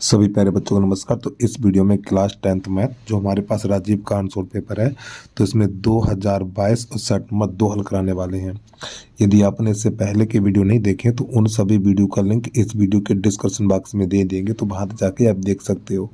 सभी प्यारे बच्चों को नमस्कार। तो इस वीडियो में क्लास 10th मैथ जो हमारे पास राजीव का आंसर पेपर है, तो इसमें 2022 और सेट नंबर 2 हल कराने वाले हैं। यदि आपने इससे पहले के वीडियो नहीं देखे तो उन सभी वीडियो का लिंक इस वीडियो के डिस्क्रिप्शन बॉक्स में दे देंगे, तो वहाँ जाके आप देख सकते हो।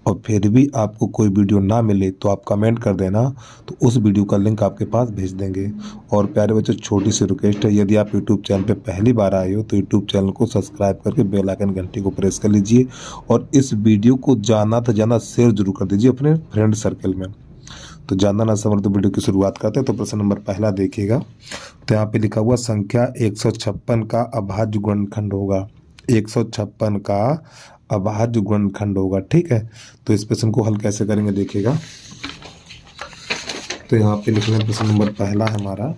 और फिर भी आपको कोई वीडियो ना मिले तो आप कमेंट कर देना, तो उस वीडियो का लिंक आपके पास भेज देंगे। और प्यारे बच्चों, छोटी सी रिक्वेस्ट है, यदि आप यूट्यूब चैनल पर पहली बार आए हो तो यूट्यूब चैनल को सब्सक्राइब करके बेल आइकन घंटी को प्रेस कर लीजिए और इस वीडियो को ज़्यादा से ज़्यादा शेयर जरूर कर दीजिए अपने फ्रेंड सर्कल में। तो ज़्यादा ना समझ तो वीडियो की शुरुआत करते हैं। तो प्रश्न नंबर पहला देखिएगा। तो यहाँ पे लिखा हुआ संख्या 156 का अभाज्य गुणनखंड होगा। 156 का अभाज्य गुणनखंड होगा, ठीक है। तो इस प्रश्न को हल कैसे करेंगे देखिएगा। तो यहाँ पे लिख लें प्रश्न नंबर पहला है हमारा।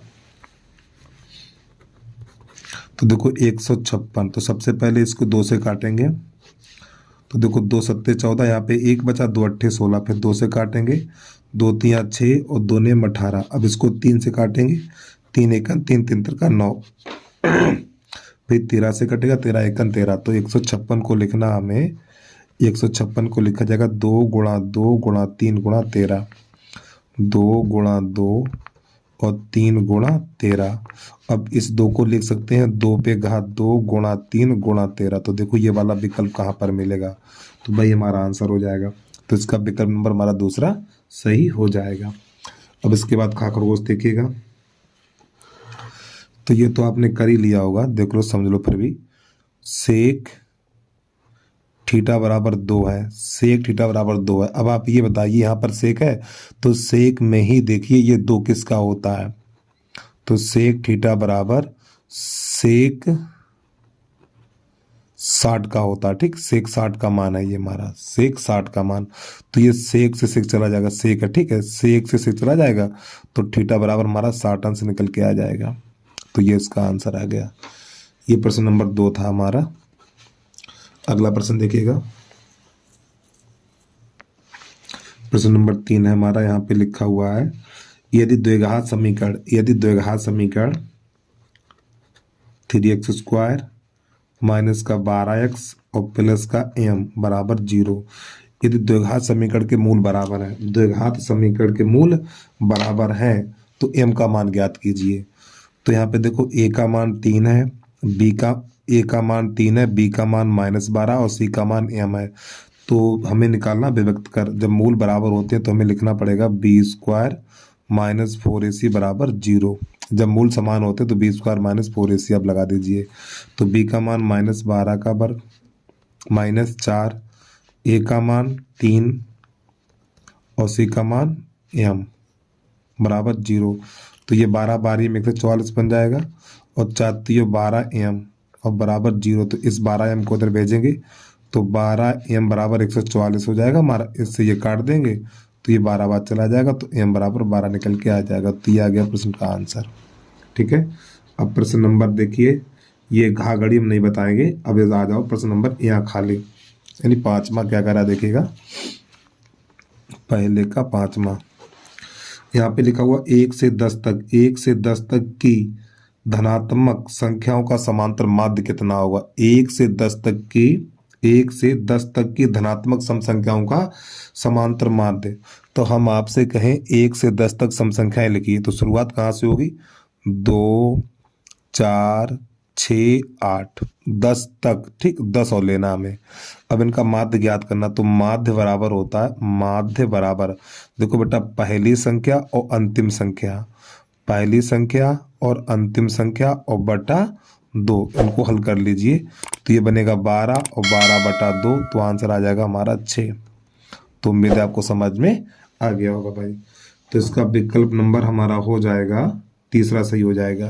तो देखो 156, तो सबसे पहले इसको 2 से काटेंगे। तो देखो 2 सत्ते 14, यहाँ पे 1 बचा, 2 अट्ठे 16, फिर 2 से काटेंगे, 2 तिया 6 और 2 ने 18। अब इसको 3 से काटेंगे, 3 एकन 3 तीन तिरका 9, फिर 13 से कटेगा, 13 एकन 13। तो 156 को लिखना हमें, 156 को लिखा जाएगा 2 गुणा 2 गुणा 3 गुणा 13, 2 गुणा 2 और 3 गुणा 13। अब इस 2 को लिख सकते हैं 2 पे घात 2 गुणा 3 गुणा 13। तो देखो ये वाला विकल्प कहाँ पर मिलेगा, तो भाई हमारा आंसर हो जाएगा। तो इसका विकल्प नंबर हमारा दूसरा सही हो जाएगा। अब इसके बाद खा खरगोश देखिएगा। तो ये तो आपने कर ही लिया होगा, देख लो समझ लो। फिर भी सेक थीटा बराबर 2 है, सेक थीटा बराबर 2 है। अब आप ये बताइए, यहाँ पर सेक है तो सेक में ही देखिए ये 2 किसका होता है। तो सेक थीटा बराबर सेक 60 का होता है, ठीक। सेक 60 का मान है ये हमारा, सेक 60 का मान। तो ये सेक से सेक चला जाएगा, सेक है, ठीक है, सेक से सेक चला जाएगा तो थीटा बराबर हमारा 60 अंश निकल के आ जाएगा। तो ये इसका आंसर आ गया। ये प्रश्न नंबर 2 था हमारा। अगला प्रश्न देखिएगा। प्रश्न नंबर 3 है हमारा। यहाँ पे लिखा हुआ है यदि द्विघात समीकरण 3x² माइनस का 12x और प्लस का m बराबर 0, यदि द्विघात समीकरण के मूल बराबर है, द्विघात समीकरण के मूल बराबर है तो m का मान ज्ञात कीजिए। तो यहाँ पे देखो a का मान 3 है, a का मान 3 है, b का मान -12 और c का मान m है। तो हमें निकालना विभक्त कर, जब मूल बराबर होते हैं तो हमें लिखना पड़ेगा b² माइनस 4ac बराबर 0। जब मूल समान होते हैं तो b² माइनस 4ac आप लगा दीजिए। तो b का मान -12 का वर्ग माइनस 4, a का मान 3 और c का मान m बराबर 0। तो ये 12 12 में 144 बन जाएगा और 4 12 m और बराबर 0। तो इस 12 m को उधर भेजेंगे तो 12 m बराबर 144 हो जाएगा हमारा। इससे ये काट देंगे तो ये 12 बार चला जाएगा तो m बराबर 12 निकल के आ जाएगा। तो ये आ गया प्रश्न का आंसर, ठीक है। अब प्रश्न नंबर देखिए, ये घाघड़ी हम नहीं बताएंगे। अब आ जाओ प्रश्न नंबर यहाँ खाली, यानी 5वां क्या करा देखिएगा, पहले का 5वां। यहाँ पे लिखा हुआ 1 से 10 तक की धनात्मक संख्याओं का समांतर माध्य कितना होगा। 1 से 10 तक की धनात्मक सम संख्याओं का समांतर माध्य। तो हम आपसे कहें 1 से 10 तक सम संख्याएं लिखिए, तो शुरुआत कहाँ से होगी, 2 4 6 8 10 तक, ठीक। 10 और लेना हमें। अब इनका माध्य ज्ञात करना, तो माध्य बराबर होता है, माध्य बराबर देखो बेटा, पहली संख्या और अंतिम संख्या, पहली संख्या और अंतिम संख्या और बटा 2, इनको हल कर लीजिए। तो ये बनेगा 12 और 12 बटा 2, तो आंसर आ जाएगा हमारा 6। तो उम्मीद है आपको समझ में आ गया होगा भाई। तो इसका विकल्प नंबर हमारा हो जाएगा तीसरा सही हो जाएगा।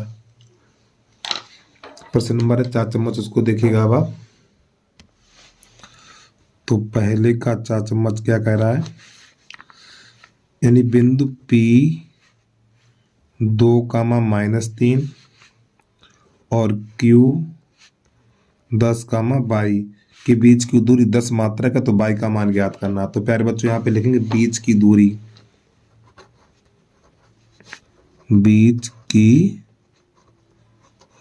प्रश्न नंबर है 4 चम्मच, उसको देखिएगा अब आप। तो पहले का 4 चम्मच क्या कह रहा है, यानी बिंदु P 2, -3 और Q 10, 22 के बीच की दूरी 10 मात्रक है, तो 22 का मान ज्ञात करना। तो प्यारे बच्चों यहाँ पे लिखेंगे बीच की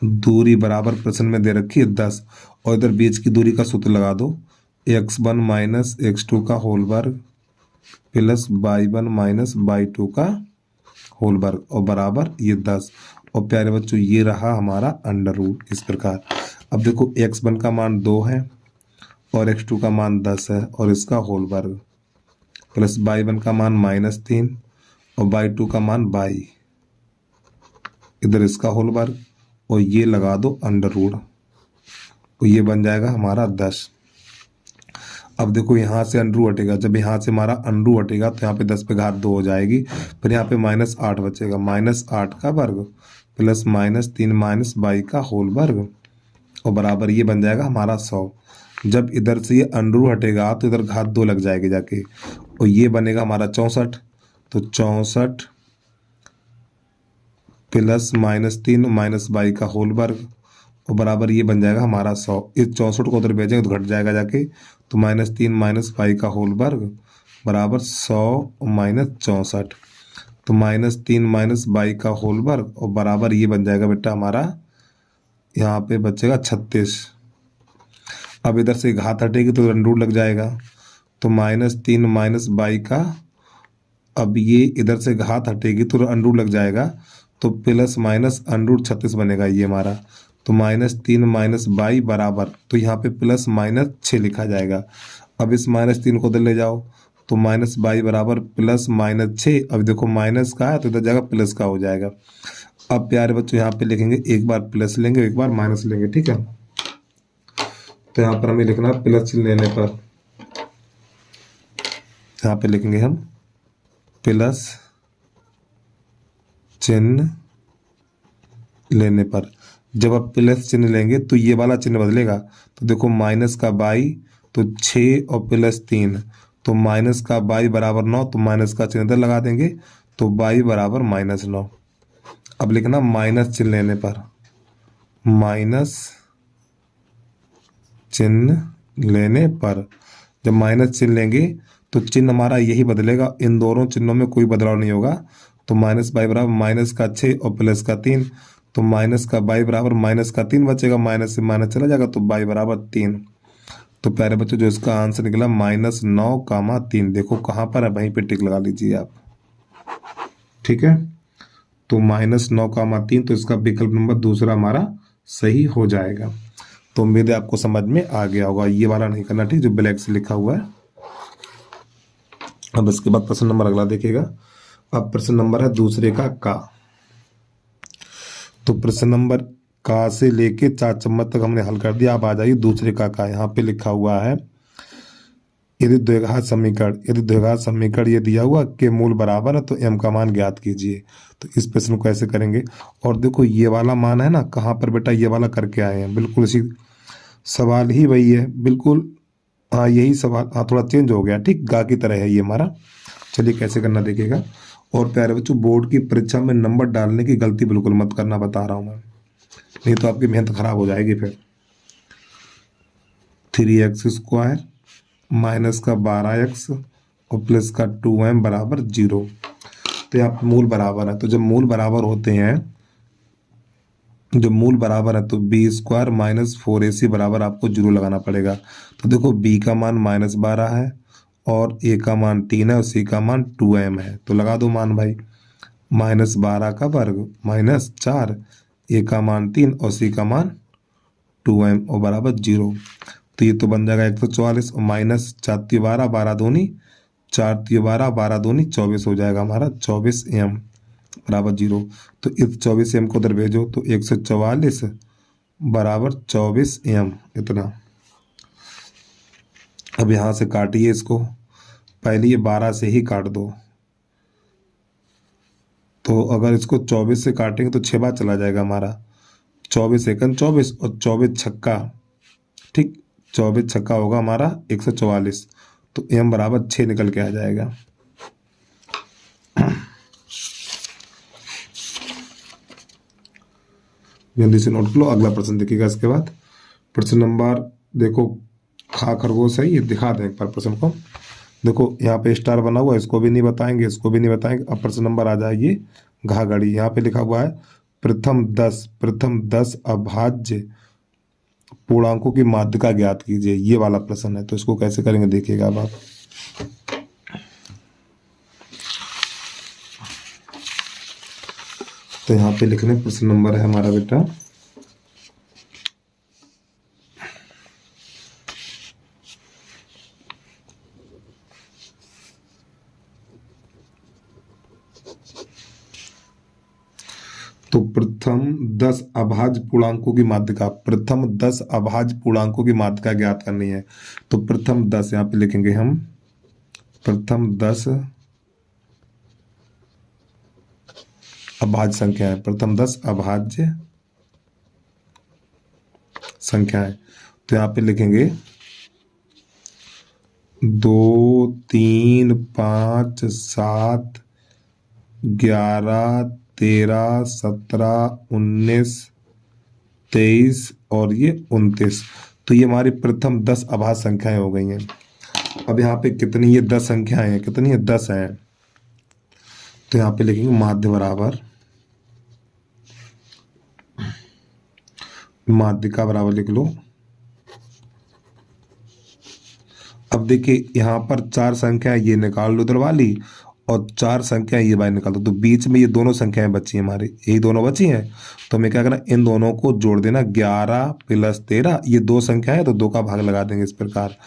दूरी बराबर प्रश्न में दे रखी है 10, और इधर बीच की दूरी का सूत्र लगा दो, x1 माइनस x2 का होल वर्ग प्लस y1 माइनस y2 का होल वर्ग और बराबर ये 10। और प्यारे बच्चों ये रहा हमारा अंडर रूट इस प्रकार। अब देखो x1 का मान 2 है और x2 का मान 10 है और इसका होल वर्ग प्लस y1 का मान -3 और y2 का मान y, इधर इसका होल वर्ग और ये लगा दो अंडर रूट, तो ये बन जाएगा हमारा 10। अब देखो यहाँ से अंडरू हटेगा, जब यहाँ से हमारा अंडरू हटेगा तो यहाँ पे 10 पे घात 2 हो जाएगी, फिर यहाँ पे -8 बचेगा, -8 का वर्ग प्लस -3 माइनस y का होल वर्ग और बराबर ये बन जाएगा हमारा 100। जब इधर से ये अंडरू हटेगा तो इधर घात 2 लग जाएगी जाके और ये बनेगा हमारा 64। तो 64 प्लस -3 माइनस y का होल वर्ग और बराबर ये बन जाएगा हमारा 100। इस 64 को उधर भेजेंगे तो घट जाएगा जाके, तो -3 माइनस y का होल वर्ग बराबर 100 माइनस 64, तो -3 माइनस y का होल वर्ग और बराबर ये बन जाएगा बेटा हमारा यहाँ पे बचेगा 36। अब इधर से घात हटेगी तो अंडर लग जाएगा, तो -3 माइनस y का, अब ये इधर से घात हटेगी तो अंडर लग जाएगा, तो प्लस माइनस अंडर 36 बनेगा ये हमारा, तो -3 माइनस y बराबर, तो यहाँ पे प्लस -6 लिखा जाएगा। अब इस -3 को उधर ले जाओ तो माइनस y बराबर प्लस -6, अब देखो माइनस का है तो इधर जाएगा प्लस का हो जाएगा। अब प्यारे बच्चों यहाँ पे लिखेंगे, एक बार प्लस लेंगे एक बार माइनस लेंगे, ठीक है। तो यहाँ पर हमें लिखना है प्लस चिन्ह लेने पर, यहाँ पे लिखेंगे हम प्लस चिन्ह लेने पर। जब आप प्लस चिन्ह लेंगे तो ये वाला चिन्ह बदलेगा, तो देखो माइनस का y तो 6 और प्लस 3, तो माइनस का y बराबर 9, तो माइनस का चिन्ह इधर लगा देंगे तो y बराबर -9। अब लिखना माइनस चिन्ह लेने पर, माइनस चिन्ह लेने पर जब माइनस चिन्ह लेंगे तो चिन्ह हमारा यही बदलेगा, इन दोनों चिन्हों में कोई बदलाव नहीं होगा। तो माइनस y बराबर माइनस का 6 और प्लस का 3, तो माइनस का y बराबर माइनस का 3 बचेगा, माइनस से माइनस चला जाएगा तो y बराबर 3। तो प्यारे बच्चों जो इसका आंसर निकला -9,3, देखो कहाँ पर है वहीं पे टिक लगा लीजिए आप, ठीक है। तो -9,3, तो इसका विकल्प नंबर दूसरा हमारा सही हो जाएगा। तो उम्मीद है आपको समझ में आ गया होगा, ये वाला नहीं करना, ठीक, जो ब्लैक से लिखा हुआ है। अब इसके बाद प्रश्न नंबर अगला देखिएगा। अब प्रश्न नंबर है दूसरे का। तो प्रश्न नंबर का से लेके 4 चम्मच तक हमने हल कर दिया। अब आ जाइए दूसरे का। यहाँ पे लिखा हुआ है यदि द्विघात समीकरण ये दिया हुआ के मूल बराबर है तो m का मान ज्ञात कीजिए। तो इस प्रश्न को ऐसे करेंगे, और देखो ये वाला मान है ना, कहाँ पर बेटा ये वाला करके आए हैं, बिल्कुल इसी सवाल ही वही है बिल्कुल, हाँ यही सवाल, हाँ थोड़ा चेंज हो गया, ठीक, गा की तरह है ये हमारा। चलिए कैसे करना देखिएगा। और प्यारे बच्चों बोर्ड की परीक्षा में नंबर डालने की गलती बिल्कुल मत करना, बता रहा हूँ मैं, नहीं तो आपकी मेहनत खराब हो जाएगी। फिर 3x² माइनस का 12x और प्लस का 2m बराबर 0। तो यहाँ मूल बराबर है, तो जब मूल बराबर होते हैं, जब मूल बराबर है तो b² माइनस 4ac बराबर आपको 0 लगाना पड़ेगा। तो देखो b का मान -12 है और a का मान 3 है और c का मान 2m है, तो लगा दो मान भाई, -12 का वर्ग -4, a का मान 3 और c का मान 2m और बराबर 0। तो ये तो बन जाएगा 144 और -4 × 12, 12 दूनी 4 × 12, 12 दूनी 24 हो जाएगा हमारा 24m बराबर 0। तो इस 24m को उधर भेजो तो 144 बराबर 24m इतना। अब यहाँ से काटिए इसको, पहले ये 12 से ही काट दो, तो अगर इसको 24 से काटेंगे तो 6 बार चला जाएगा हमारा, 24 एकम 24 और 24 छक्का, ठीक, 24 छक्का होगा हमारा 144, तो m बराबर 6 निकल के आ जाएगा। जल्दी से नोट कर लो, अगला प्रश्न देखिएगा। इसके बाद प्रश्न नंबर देखो खा खरगोश है, ये दिखा दें एक बार प्रश्न को। देखो यहाँ पे स्टार बना हुआ है, इसको भी नहीं बताएंगे, इसको भी नहीं बताएंगे। अब प्रश्न नंबर आ जाइए घा घड़ी। यहाँ पे लिखा हुआ है प्रथम 10 अभाज्य पूर्णांकों की माध्यिका ज्ञात कीजिए, ये वाला प्रश्न है। तो इसको कैसे करेंगे देखिएगा अब आप। तो यहाँ पे लिखने प्रश्न नंबर है हमारा बेटा तो प्रथम 10 अभाज्य पूर्णांकों की माध्यिका, प्रथम 10 अभाज्य पूर्णांकों की माध्यिका ज्ञात करनी है। तो प्रथम 10 यहाँ पे लिखेंगे हम, प्रथम 10 अभाज्य संख्या है, प्रथम 10 अभाज्य संख्या है। तो यहाँ पे लिखेंगे 2, 3, 5, 7, 11, 13, 17, 19, 23 और ये 29। तो ये हमारी प्रथम 10 अभाज्य संख्याएं हो गई हैं। अब यहाँ पे कितनी, ये 10 संख्याएं हैं, कितनी है 10 हैं। तो यहाँ पे लिखेंगे माध्य बराबर, माध्यिका बराबर लिख लो। अब देखिए यहाँ पर 4 संख्या ये निकाल लो उधर वाली, और 4 संख्या ये बाहर निकाल दो। तो बीच में ये दोनों संख्याएं बची हैं हमारी, यही दोनों बची हैं। तो हमें क्या करना, इन दोनों को जोड़ देना, 11 + 13, ये 2 संख्या है तो 2 का भाग लगा देंगे इस प्रकार।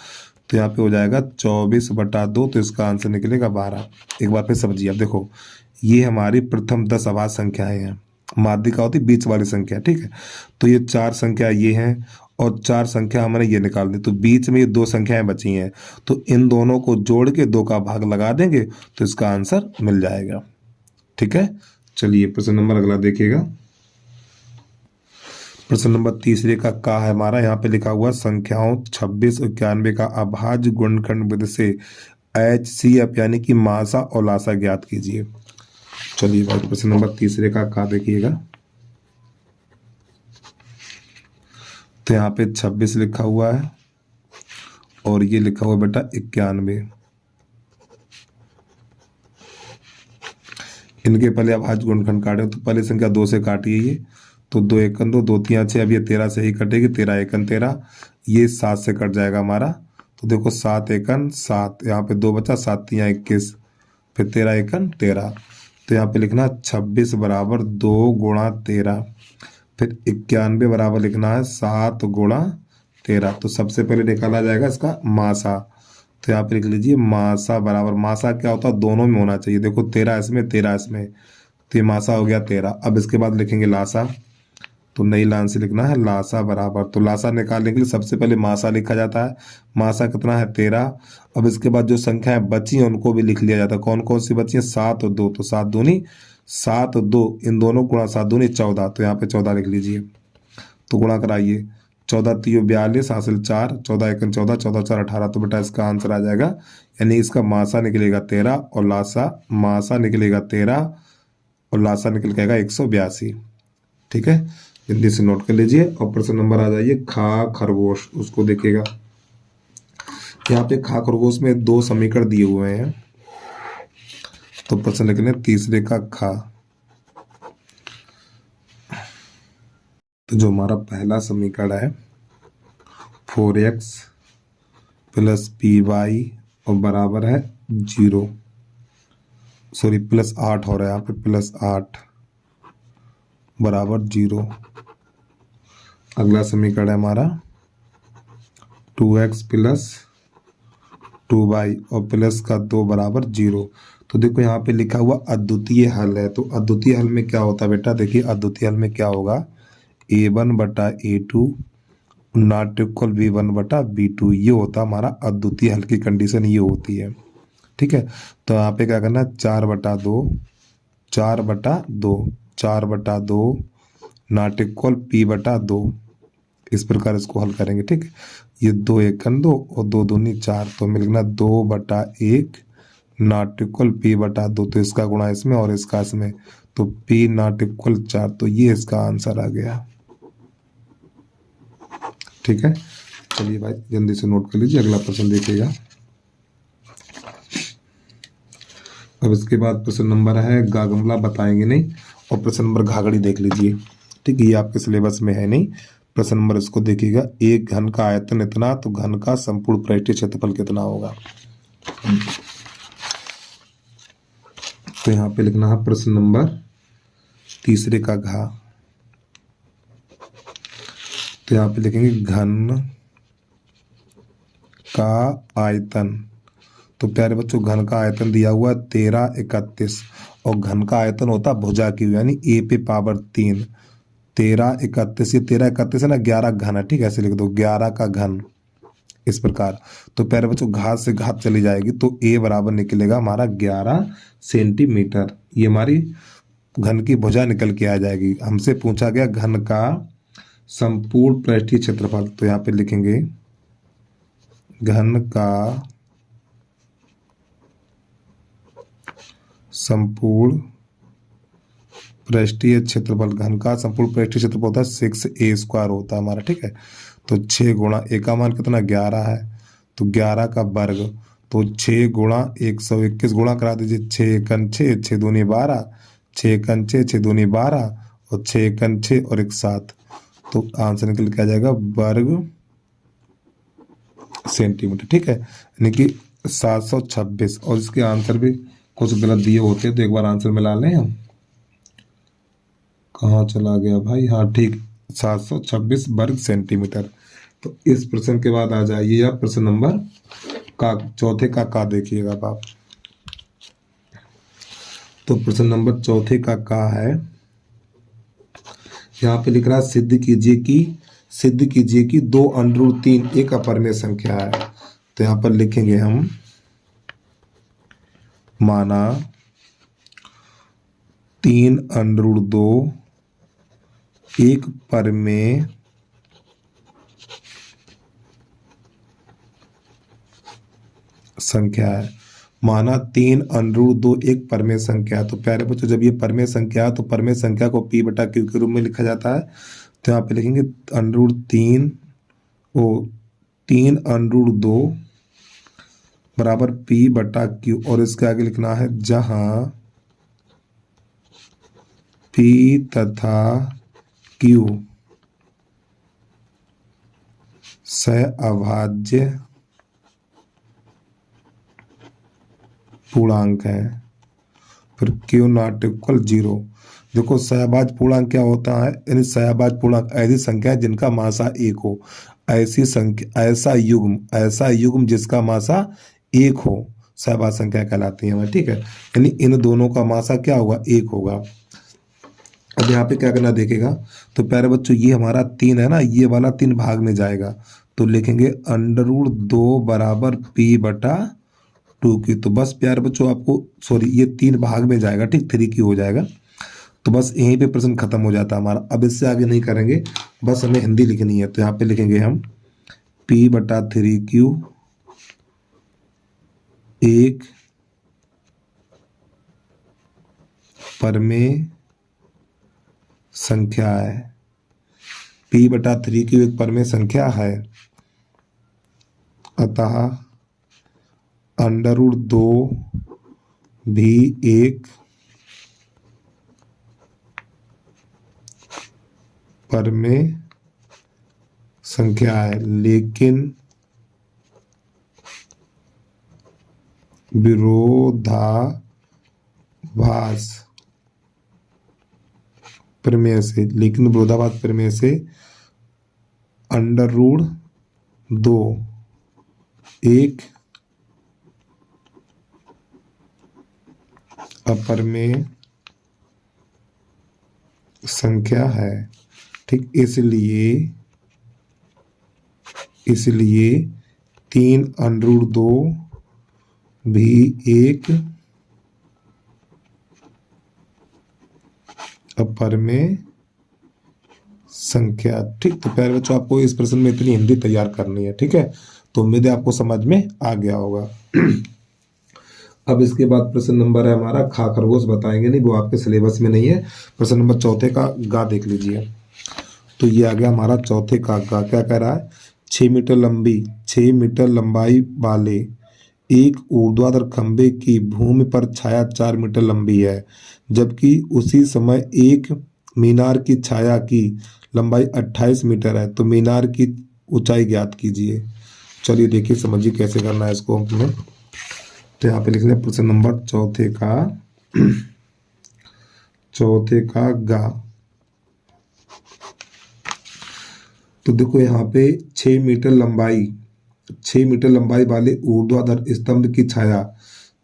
तो यहाँ पे हो जाएगा 24/2, तो इसका आंसर निकलेगा 12। एक बार फिर समझिए, अब देखो ये हमारी प्रथम 10 अभाज्य संख्याएं हैं, माध्यिका होती बीच वाली संख्या, ठीक है। तो ये 4 संख्या ये हैं और 4 संख्या हमने ये निकाल दी, तो बीच में ये 2 संख्याएं बची हैं, तो इन दोनों को जोड़ के 2 का भाग लगा देंगे तो इसका आंसर मिल जाएगा, ठीक है। चलिए प्रश्न नंबर अगला देखिएगा। प्रश्न नंबर तीसरे का है हमारा, यहाँ पे लिखा हुआ संख्याओं 26 और 91 का अभाज्य गुणनखंड विधि से HCF यानी कि मासा और लासा ज्ञात कीजिए। चलिए भाई प्रश्न नंबर तीसरे का देखिएगा। तो यहाँ पे 26 लिखा हुआ है और ये लिखा हुआ बेटा 91। इनके पहले अभाज्य गुणनखंड काटे, तो पहले संख्या 2 से काटिए ये, तो 2 × 1 = 2, 2 × 3 = 6। अब ये 13 से ही कटेगी, 13 × 1 = 13, ये 7 से कट जाएगा हमारा। तो देखो 7 × 1 = 7, यहाँ पे 2 बचा, 7 × 3 = 21, फिर 13 × 1 = 13। तो यहाँ पे लिखना 26 बराबर 2 × 13, फिर 91 बराबर लिखना है 7 × 13। तो सबसे पहले निकाला जाएगा इसका मासा। तो यहाँ पे लिख लीजिए मासा बराबर, मासा क्या होता है, दोनों में होना चाहिए। देखो 13 इसमें, 13 इसमें, तो ये मासा हो गया 13। अब इसके बाद लिखेंगे लासा, तो नई लाइन से लिखना है लासा बराबर, तो लासा निकालने के लिए सबसे पहले मासा लिखा जाता है। मासा कितना है 13। अब इसके बाद जो संख्याएं बची हैं उनको भी लिख लिया जाता है। कौन कौन सी बची हैं, 7 और 2, तो 7 दूनी 7 और 2, इन दोनों गुणा 7 दूनी 14, तो यहाँ पे 14 लिख लीजिए। तो गुणा कराइए, 14 × 3 = 42, हासिल 4, 14 × 1 = 14, 14 × 4 = 18। तो बेटा इसका आंसर आ जाएगा, यानी इसका मासा निकलेगा 13 और लासा, मासा निकलेगा 13 और लासा निकल के आएगा 182, ठीक है। जल्दी से नोट कर लीजिए। और प्रश्न नंबर आ जाइए खरगोश, उसको देखिएगा। यहाँ पे खरगोश में 2 समीकरण दिए हुए हैं, तो प्रश्न लिख लें तीसरे का खा। तो जो हमारा पहला समीकरण है 4x + py और बराबर है 0, सॉरी +8 हो रहा है यहाँ पे, +8 बराबर 0। अगला समीकरण है हमारा 2x + 2y और प्लस का 2 बराबर 0। तो देखो यहाँ पे लिखा हुआ अद्वितीय हल है। तो अद्वितीय हल में क्या होता है बेटा, देखिए अद्वितीय हल में क्या होगा, a1/a2 ≠ b1/b2, ये होता हमारा अद्वितीय हल की कंडीशन, ये होती है, ठीक है। तो यहाँ पे क्या करना है, 4/2 4/2 4/2 ≠ p/2, इस प्रकार इसको हल करेंगे, ठीक है। ये 2 × 1 = 2 और 2 दूनी 4, तो मिलना 2/1 ≠ p/2, तो इसका गुणा इसमें और इसका इसमें, तो p ≠ 4, तो ये इसका आंसर आ गया, ठीक है। चलिए भाई जल्दी से नोट कर लीजिए, अगला प्रश्न देखिएगा। अब इसके बाद प्रश्न नंबर है गागमला बताएंगे नहीं, और प्रश्न नंबर घाघड़ी देख लीजिए, ठीक है। ये आपके सिलेबस में है नहीं, प्रश्न नंबर इसको देखिएगा, एक घन का आयतन इतना तो घन का संपूर्ण पृष्ठीय क्षेत्रफल कितना होगा। तो यहाँ पे लिखना है प्रश्न नंबर तीसरे का घ। तो यहाँ पे लिखेंगे घन का आयतन। तो प्यारे बच्चों घन का आयतन दिया हुआ 1331 और घन का आयतन होता भुजा की यानी a पे पावर 3। 1331 ये 1331 है ना, 11 घन है, ठीक है, ऐसे लिख दो 11 का घन इस प्रकार। तो प्यारे बच्चों घात से घात चली जाएगी तो a बराबर निकलेगा हमारा 11 सेंटीमीटर। ये हमारी घन की भुजा निकल के आ जाएगी। हमसे पूछा गया घन का संपूर्ण पृष्ठीय क्षेत्रफल। तो यहाँ पे लिखेंगे घन का संपूर्ण पृष्ठीय क्षेत्रफल, घन का संपूर्ण पृष्ठीय क्षेत्रफल होता है 6a² होता है हमारा, ठीक है। तो 6 गुणा a का मान कितना 11 है, तो 11 का वर्ग, तो 6 गुणा 121 गुणा करा दीजिए, 6 एकन 6, 6 दूनी 12, 6 एकन 6, 6 दूनी 12 और 6 एकन 6 और 1 7। तो आंसर निकल के आ जाएगा वर्ग सेंटीमीटर, ठीक है, यानी कि 726। और इसके आंसर भी कुछ गलत दिए होते हैं तो एक बार आंसर मिला लें हम। कहाँ चला गया भाई, हाँ ठीक, 726 वर्ग सेंटीमीटर। तो इस प्रश्न के बाद आ जाइए आप प्रश्न नंबर का चौथे का देखिएगा आप। तो प्रश्न नंबर चौथे का है, यहाँ पे लिख रहा है सिद्ध कीजिए कि 2√3 एक अपरिमेय संख्या है। तो यहाँ पर लिखेंगे हम माना 3√2 एक परिमेय संख्या है। माना 3√2 एक परिमेय संख्या है। तो प्यारे बच्चों जब ये परिमेय संख्या है तो परिमेय संख्या को p/q के रूप में लिखा जाता है। तो यहाँ पे लिखेंगे √3 बराबर p/q और इसके आगे लिखना है जहां p तथा q सहअभाज्य पूर्णांक है, फिर q नॉट इक्वल 0। देखो सहअभाज्य पूर्णांक क्या होता है, यानी सहअभाज्य पूर्णांक ऐसी संख्या है जिनका मासा 1 हो, ऐसी संख्या ऐसा युग्म जिसका मासा 1 हो सहअभाज्य संख्या कहलाती है, ठीक है। यानी इन दोनों का मासा क्या होगा 1 होगा। अब यहाँ पे क्या करना देखेगा, तो प्यारे बच्चों ये हमारा 3 है ना, ये वाला 3 भाग में जाएगा तो लिखेंगे √2 बराबर p/2 की। तो बस प्यारे बच्चों आपको सॉरी ये 3 भाग में जाएगा, ठीक, 3 की हो जाएगा। तो बस यहीं पे प्रश्न खत्म हो जाता है हमारा। अब इससे आगे नहीं करेंगे, बस हमें हिंदी लिखनी है। तो यहाँ पे लिखेंगे हम p/3q एक परिमेय संख्या है। p/3q एक परिमेय संख्या है, अतः √2 भी एक परिमेय संख्या है, लेकिन विरोधाभास प्रमेय से √2 एक अपरिमेय संख्या है, ठीक। इसलिए 3√2 भी एक अपरिमेय संख्या, ठीक। तो प्यारे बच्चों आपको इस प्रश्न में इतनी हिंदी तैयार करनी है, ठीक है। तो उम्मीद है आपको समझ में आ गया होगा। अब इसके बाद प्रश्न नंबर है हमारा खा खरगोश, बताएंगे नहीं, वो आपके सिलेबस में नहीं है। प्रश्न नंबर चौथे का गा देख लीजिए। तो ये आ गया हमारा चौथे का गा। क्या कह रहा है, 6 मीटर लंबाई वाले एक ऊर्ध्वाधर खंभे की भूमि पर छाया 4 मीटर लंबी है, जबकि उसी समय एक मीनार की छाया की लंबाई 28 मीटर है, तो मीनार की ऊंचाई ज्ञात कीजिए। चलिए देखिए समझिए कैसे करना है इसको हमने। तो यहाँ पे लिख लें प्रश्न नंबर चौथे का गा। तो देखो यहाँ पे 6 मीटर लंबाई वाले ऊर्ध्वाधर स्तंभ की छाया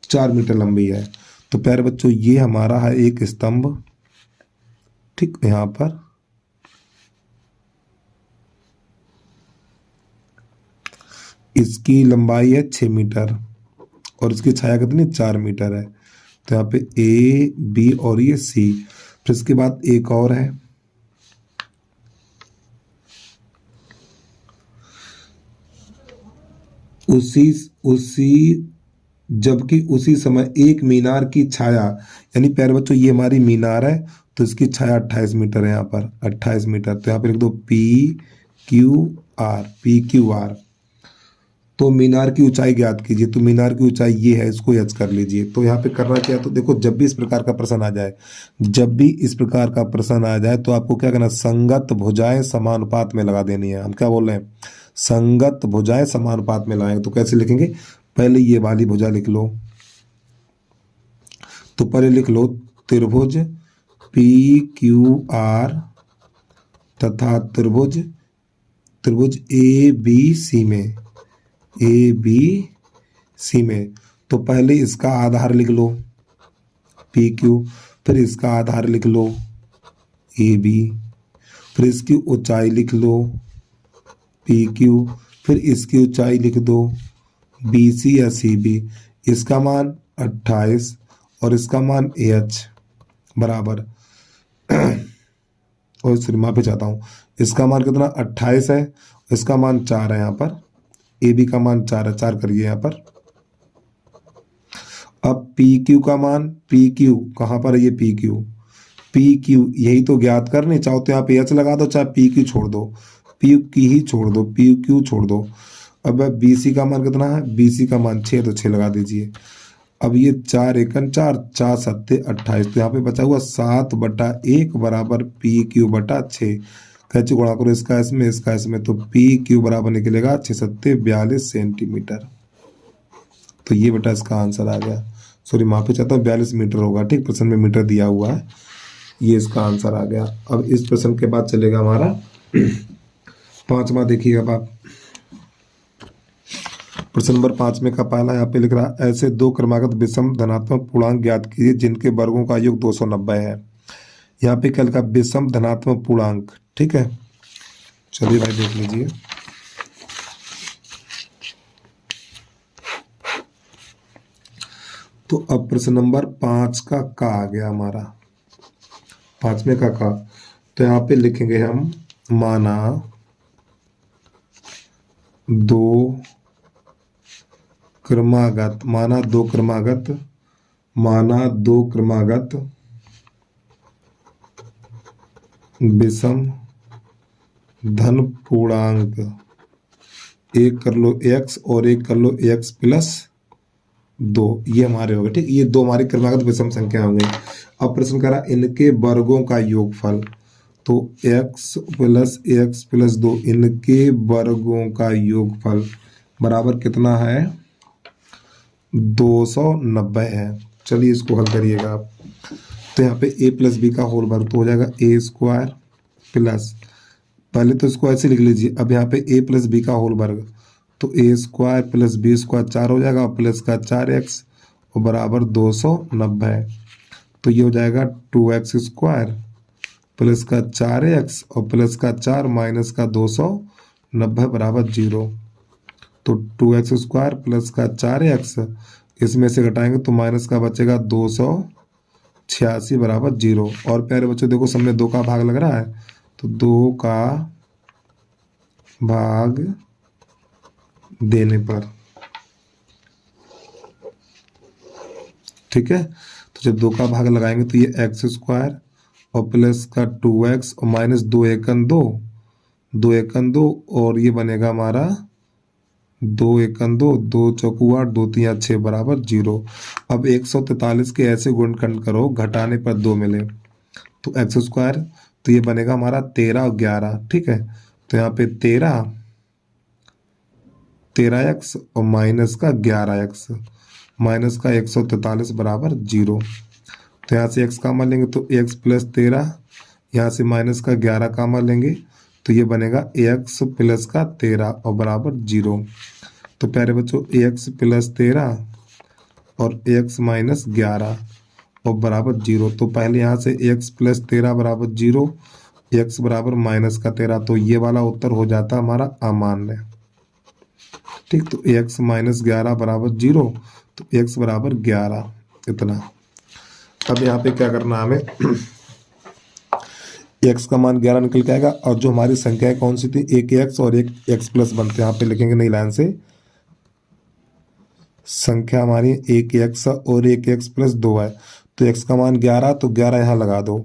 4 मीटर लंबी है। तो प्यारे बच्चों ये हमारा है एक स्तंभ, ठीक, यहाँ पर इसकी लंबाई है 6 मीटर और इसकी छाया कितनी 4 मीटर है। तो यहाँ पे ए बी और ये सी। फिर इसके बाद एक और है, जबकि उसी समय एक मीनार की छाया, यानी प्यारे बच्चों ये हमारी मीनार है तो इसकी छाया 28 मीटर है, यहाँ पर 28 मीटर। तो यहाँ पे लिख दो PQR। तो मीनार की ऊंचाई ज्ञात कीजिए। तो मीनार की ऊंचाई ये है, इसको यच कर लीजिए। तो यहाँ पे करना क्या है, तो देखो जब भी इस प्रकार का प्रश्न आ जाए तो आपको क्या करना, संगत भुजाएं समानुपात में लगा देनी है। हम क्या बोल रहे हैं, संगत भुजाएं समानुपात में लगाएंगे। तो कैसे लिखेंगे, पहले ये वाली भुजा लिख लो। तो पहले लिख लो त्रिभुज PQR तथा त्रिभुज ABC में। तो पहले इसका आधार लिख लो PQ, फिर इसका आधार लिख लो AB, फिर इसकी ऊंचाई लिख लो PQ, फिर इसकी ऊंचाई लिख दो BC या CB। इसका मान 28 और इसका मान AH बराबर और सिर्फ माफी चाहता हूँ, इसका मान कितना 28 है, इसका मान 4 है, यहाँ पर AB का मान 4 है, 4 करिए यहाँ पर। अब PQ का मान, PQ कहाँ पर है, ये PQ यही तो ज्ञात करने, चाहो तो यहाँ पे H लगा दो, चाहे PQ छोड़ दो, PQ छोड़ दो। अब BC का मान कितना है, BC का मान 6, तो 6 लगा दीजिए। अब ये 4 एकन 4, 4 सत्ते 28, तो यहाँ पे बचा हुआ 7/1 बराबर PQ/6। कैसे गुणा करो इसका इसमें, तो PQ बराबर निकलेगा 6 सत्ते 42 सेंटीमीटर। तो ये बेटा इसका आंसर आ गया। सॉरी माफी चाहता हूँ, 42 मीटर होगा, ठीक, प्रश्न में मीटर दिया हुआ है, ये इसका आंसर आ गया। अब इस प्रश्न के बाद चलेगा हमारा 5वां। देखिएगा आप प्रश्न नंबर 5 में का पहला यहाँ पे लिख रहा है, ऐसे दो क्रमागत विषम धनात्मक पूर्णांक ज्ञात कीजिए जिनके वर्गों का योग 290 है। यहाँ पे क्या लिखा, विषम धनात्मक पूर्णांक, ठीक है। चलिए भाई देख लीजिए। तो अब प्रश्न नंबर 5 का आ गया हमारा, 5वें का। तो यहाँ पे लिखेंगे हम, माना दो क्रमागत विषम धन पूर्णांक, एक कर लो x और एक कर लो x प्लस 2, ये हमारे हो गए, ठीक। ये दो हमारी क्रमागत विषम संख्या होंगे। अब प्रश्न करा इनके वर्गों का योगफल, तो x प्लस 2 इनके वर्गों का योगफल बराबर कितना है, 290 है। चलिए इसको हल करिएगा आप। तो यहाँ पे a प्लस बी का होल वर्ग तो हो जाएगा A² प्लस, पहले तो इसको ऐसे लिख लीजिए। अब यहाँ पे a प्लस बी का होल वर्ग, तो A² प्लस B² 4 हो जाएगा, प्लस का 4x और बराबर 290। तो ये हो जाएगा 2x² प्लस का 4x और प्लस का 4 माइनस का 290 बराबर 0। तो 2x² प्लस का 4x, इसमें से घटाएंगे तो माइनस का बचेगा 286 बराबर 0। और प्यारे बच्चों देखो सब में 2 का भाग लग रहा है, तो 2 का भाग देने पर, ठीक है। तो जब 2 का भाग लगाएंगे तो ये x² और प्लस का 2x और माइनस 2 एकन 2 और ये बनेगा हमारा 2 एकन 2, 2 चौकू 8, 2 3 6 बराबर 0। अब 143 के ऐसे गुणनखंड करो घटाने पर 2 मिले, तो x², तो ये बनेगा हमारा 13 और 11, ठीक है। तो यहाँ पे 13x और माइनस का 11x, माइनस का 143 बराबर 0। तो यहाँ से x कामा लेंगे तो x प्लस 13, यहाँ से माइनस का 11 कामा लेंगे तो ये बनेगा x प्लस का 13 और बराबर 0। तो प्यारे बच्चों x प्लस 13 और x माइनस 11 और बराबर 0। तो पहले यहाँ से x प्लस 13 बराबर 0, x बराबर माइनस का 13, तो ये वाला उत्तर हो जाता हमारा अमान्य, ठीक। तो x माइनस 11 बराबर 0, तो x बराबर 11 इतना। अब यहाँ पे क्या करना हमें x का मान 11 निकल के आएगा और जो हमारी संख्या कौन सी थी, एक x और एक x प्लस बनते हैं। यहाँ पे लिखेंगे नई लाइन से, संख्या हमारी एक x और एक x प्लस 2 है। तो x का मान 11, तो 11 यहाँ लगा दो,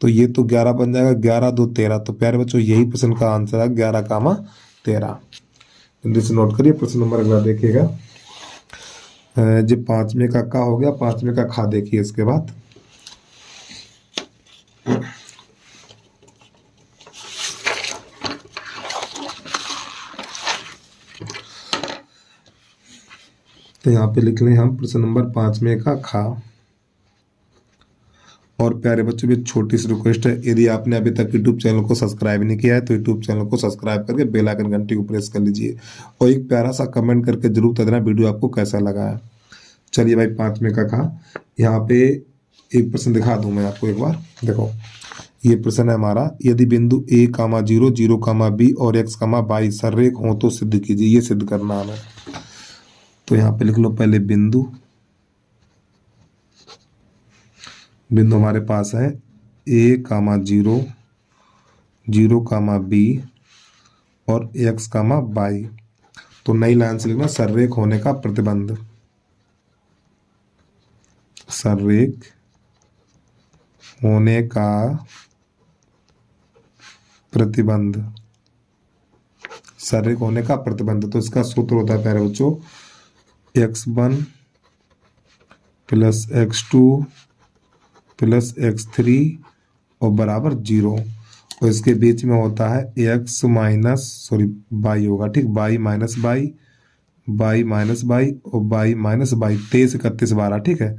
तो ये तो 11 बन जाएगा, 11 2 13। तो प्यारे बच्चों यही प्रश्न का आंसर है 11, जल्दी से नोट करिए। प्रश्न नंबर अगला देखिएगा, जो 5वें का का हो गया, 5वें का खा देखिए इसके बाद। तो यहाँ पे लिख लें हम प्रश्न नंबर 5वें का खा। और प्यारे बच्चों भी छोटी सी रिक्वेस्ट है, यदि आपने अभी तक यूट्यूब चैनल को सब्सक्राइब नहीं किया है तो यूट्यूब चैनल को सब्सक्राइब करके बेल आइकन घंटी को प्रेस कर लीजिए और एक प्यारा सा कमेंट करके जरूर बता देना वीडियो आपको कैसा लगा है। चलिए भाई 5वें का खा, यहाँ पे एक प्रश्न दिखा दूं मैं आपको एक बार। देखो ये प्रश्न है हमारा, यदि बिंदु a, 0, 0, b और x, y सररेख हो तो सिद्ध कीजिए। ये सिद्ध करना हमें। तो यहाँ पे लिख लो पहले बिंदु हमारे पास है a, 0, 0, b और x, y। तो नई लाइन से लिखना सररेख होने का प्रतिबंध, सररेख होने का प्रतिबंध, सररेख होने का प्रतिबंध। तो इसका सूत्र होता है प्यारे बच्चों x1 plus x2 plus x3 और बराबर 0। और इसके बीच में होता है x माइनस y होगा, ठीक, y minus y, y minus y और y माइनस y। 23, 31, 12, ठीक है,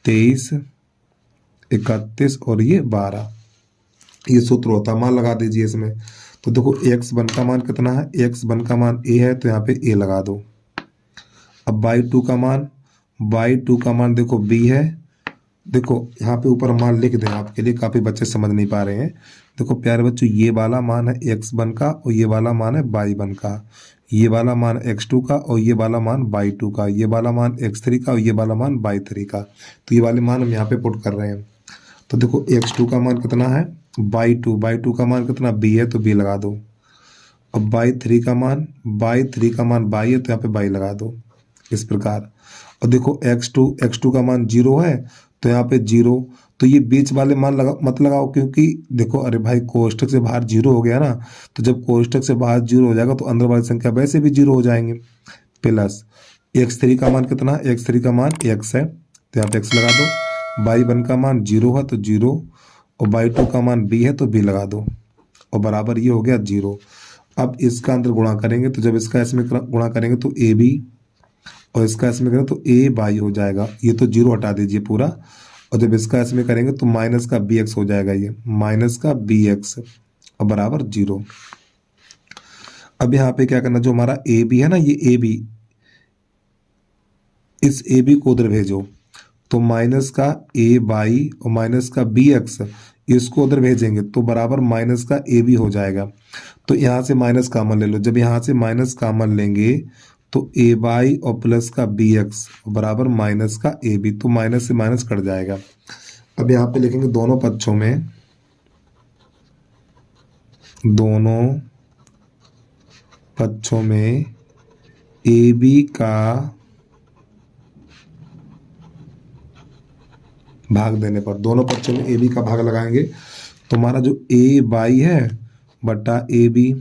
23, 31 और ये 12, ये सूत्र होता है। मान लगा दीजिए इसमें। तो देखो x1 का मान कितना है, x1 का मान a है, तो यहाँ पे a लगा दो। अब y2 का मान देखो b है। देखो यहाँ पे ऊपर मान लिख दें आपके लिए, काफी बच्चे समझ नहीं पा रहे हैं। देखो प्यारे बच्चों ये वाला मान है x1 का और ये वाला मान है y1 का, ये वाला मान x2 का और ये वाला मान y2 का, ये वाला मान x3 का और ये वाला मान y3 का। तो ये वाले मान हम यहाँ पे पुट कर रहे हैं। तो देखो x2 का मान कितना है, y2 का मान कितना b है, तो b लगा दो। अब y3 का मान y है, तो यहाँ पे y लगा दो, इस प्रकार। और देखो x2 का मान 0 है, तो यहाँ पे 0। तो ये बीच वाले मान मत लगाओ, क्योंकि देखो अरे भाई कोष्ठक से बाहर 0 हो गया ना, तो जब कोष्ठक से बाहर 0 हो जाएगा तो अंदर वाली संख्या वैसे भी 0 हो जाएंगे। प्लस x3 का मान कितना, x3 का मान x है, तो यहाँ पे x लगा दो। y1 का मान 0 है तो 0, और y2 का मान b है तो b लगा दो, और बराबर ये हो गया 0। अब इसका अंदर गुणा करेंगे, तो जब इसका इसमें गुणा करेंगे तो a b और इसका इसमें करें तो a बाई हो जाएगा। ये तो 0 हटा दीजिए पूरा, और जब इसका इसमें करेंगे तो माइनस का bx हो जाएगा, ये माइनस का bx और बराबर 0। अब यहाँ पे क्या करना, जो हमारा ए बी है ना, ये ए बी, इस ए बी को उधर भेजो। तो माइनस का ए बाई और माइनस का बी एक्स, इसको उधर भेजेंगे तो बराबर माइनस का ए बी हो जाएगा। तो यहाँ से माइनस कॉमन ले लो, जब यहाँ से माइनस कॉमन लेंगे तो ए बाई और प्लस का बी एक्स बराबर माइनस का ए बी, तो माइनस से माइनस कट जाएगा। अब यहाँ पे लिखेंगे दोनों पक्षों में ए बी का भाग देने पर, दोनों पक्षों में ए बी का भाग लगाएंगे तो हमारा जो ए बाई है बटा A B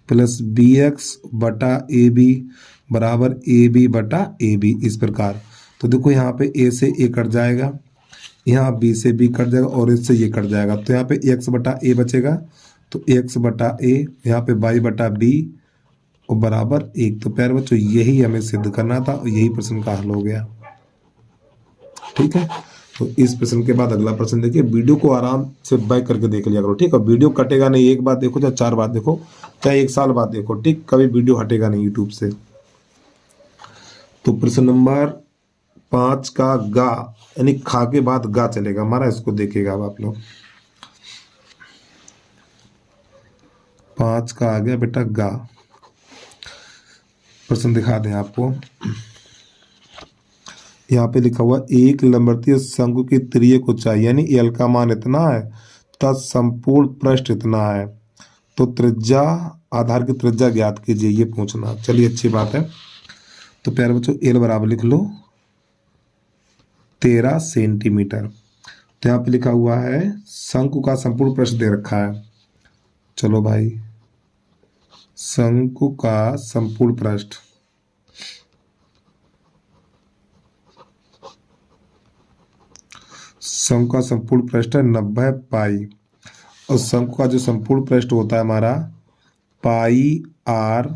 plus B X बटा ए बी बराबर ए बी बटा ए बी, इस प्रकार। तो देखो यहाँ पे ए से ए कट जाएगा, यहाँ बी से बी कट जाएगा और इससे ये कट जाएगा, तो यहाँ पे एक्स बटा ए बचेगा, तो एक्स बटा ए, यहाँ पे वाई बटा बी और बराबर 1। तो प्यारे बच्चों यही हमें सिद्ध करना था और यही प्रश्न का हल हो गया। ठीक है, तो इस प्रश्न के बाद अगला प्रश्न देखिए। वीडियो को आराम से बैक करके देख लिया करो, ठीक है। वीडियो कटेगा नहीं, एक बार देखो चाहे 4 बार देखो, चाहे 1 साल बाद देखो, ठीक, कभी वीडियो हटेगा नहीं यूट्यूब से। तो प्रश्न नंबर 5 का गा यानी खा के बाद गा चलेगा हमारा, इसको देखेगा अब आप लोग। 5 का आ गया बेटा गा। प्रश्न दिखा दें आपको, यहाँ पे लिखा हुआ एक लंबवतीय शंकु की तिर्यक ऊंचाई यानी एल का मान इतना है तथा संपूर्ण पृष्ठ इतना है, तो त्रिज्या, आधार की त्रिज्या ज्ञात कीजिए, ये पूछना। चलिए अच्छी बात है। तो प्यारे बच्चों एल बराबर लिख लो 13 सेंटीमीटर। तो यहाँ पे लिखा हुआ है शंकु का संपूर्ण पृष्ठ दे रखा है। चलो भाई, शंकु का संपूर्ण पृष्ठ, शंकु का संपूर्ण पृष्ठ है 90 पाई, और शंकु का जो संपूर्ण पृष्ठ होता है हमारा पाई आर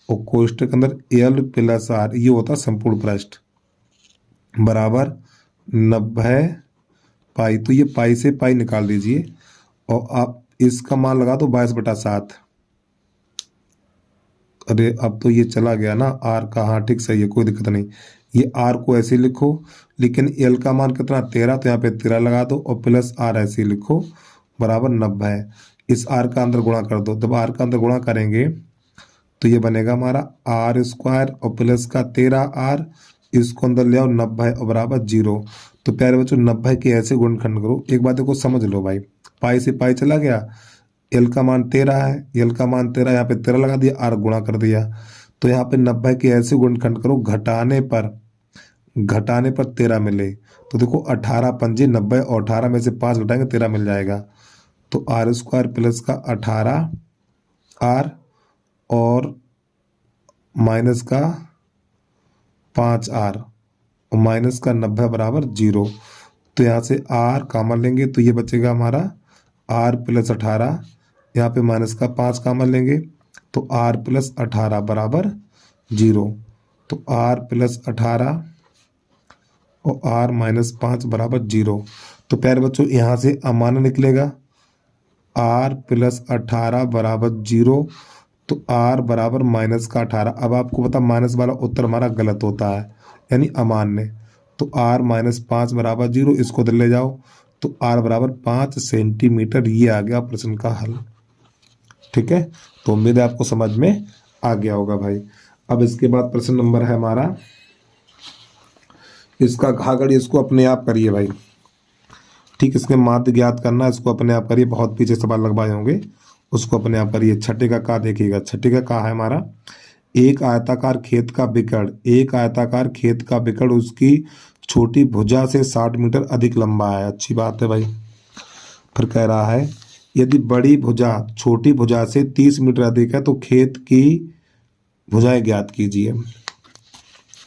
और कोष्ठक के अंदर एल प्लस आर, ये होता है संपूर्ण पृष्ठ बराबर 90 पाई। तो ये पाई से पाई निकाल दीजिए और आप इसका मान लगा दो 22/7। अरे अब तो ये चला गया ना आर का, हाँ ठीक सही है, कोई दिक्कत नहीं। ये आर को ऐसे लिखो, लेकिन एल का मान कितना 13, तो यहाँ पे 13 लगा दो और प्लस आर ऐसे लिखो बराबर 90। इस आर का अंदर गुणा कर दो, जब आर का अंदर गुणा करेंगे तो ये बनेगा हमारा आर स्क्वायर और प्लस का 13 आर, इसको अंदर ले आओ 90 और बराबर 0। तो प्यारे बच्चों 90 के ऐसे गुणनखंड करो। एक बात देखो समझ लो भाई, पाई से पाई चला गया, एल का मान 13 है, एल का मान 13, यहाँ पे 13 लगा दिया, आर गुणा कर दिया। तो यहाँ पे 90 के ऐसे गुणनखंड करो घटाने पर 13 मिले। तो देखो 18 पंजे 90 और 18 में से 5 घटाएंगे 13 मिल जाएगा। तो आर स्क्वायर प्लस का 18 आर और माइनस का 5 आर और माइनस का 90 बराबर 0। तो यहाँ से आर कामन लेंगे तो ये बचेगा हमारा आर प्लस 18, यहाँ पे माइनस का 5 कामन लेंगे तो आर प्लस 18 बराबर 0। तो आर प्लस 18 और आर माइनस 5 बराबर 0। तो प्यारे बच्चों यहाँ से अमान्य निकलेगा, आर प्लस 18 बराबर 0, तो आर बराबर माइनस का 18। अब आपको पता माइनस वाला उत्तर हमारा गलत होता है यानी अमान्य। तो आर माइनस 5 बराबर 0, इसको इधर ले जाओ तो आर बराबर 5 सेंटीमीटर। ये आ गया प्रश्न का हल। ठीक है, तो उम्मीद है आपको समझ में आ गया होगा भाई। अब इसके बाद प्रश्न नंबर है हमारा, इसका घाघड़ी, इसको अपने आप करिए भाई, ठीक। इसके माध्य ज्ञात करना, इसको अपने आप करिए, बहुत पीछे सवाल लगवाए होंगे, उसको अपने आप करिए। छठे का का देखिएगा, छठे का का है हमारा एक आयताकार खेत का विकर्ण, एक आयताकार खेत का विकर्ण उसकी छोटी भुजा से 60 मीटर अधिक लंबा है। अच्छी बात है भाई। फिर कह रहा है यदि बड़ी भुजा छोटी भुजा से 30 मीटर अधिक है तो खेत की भुजाएं ज्ञात कीजिए।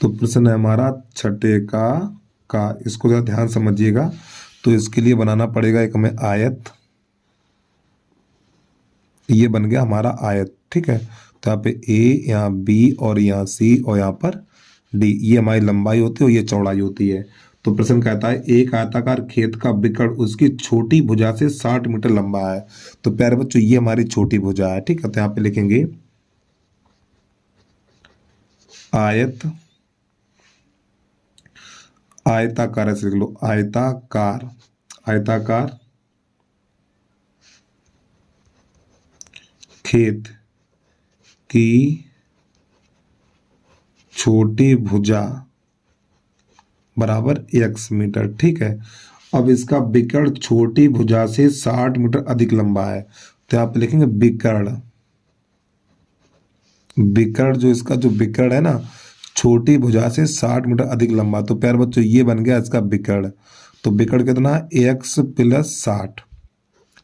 तो प्रश्न है हमारा छठे का, इसको जरा ध्यान समझिएगा। तो इसके लिए बनाना पड़ेगा एक हमें आयत, ये बन गया हमारा आयत, ठीक है। तो यहाँ पे ए, यहाँ बी और यहाँ सी और यहाँ पर डी, ये हमारी लंबाई होती है और ये चौड़ाई होती है। तो प्रश्न कहता है एक आयताकार खेत का विकर्ण उसकी छोटी भुजा से 60 मीटर लंबा है। तो प्यारे बच्चों ये हमारी छोटी भुजा है, ठीक है। तो यहाँ पे लिखेंगे आयत, आयताकार ऐसे लिख लो, आयताकार, आयताकार खेत की छोटी भुजा बराबर x मीटर, ठीक है। अब इसका विकर्ण छोटी भुजा से 60 मीटर अधिक लंबा है। तो यहाँ पे लिखेंगे विकर्ण, विकर्ण जो इसका जो विकर्ण है ना छोटी भुजा से 60 मीटर अधिक लंबा। तो प्यारे बच्चों ये बन गया इसका विकर्ण। तो विकर्ण कितना है x प्लस 60,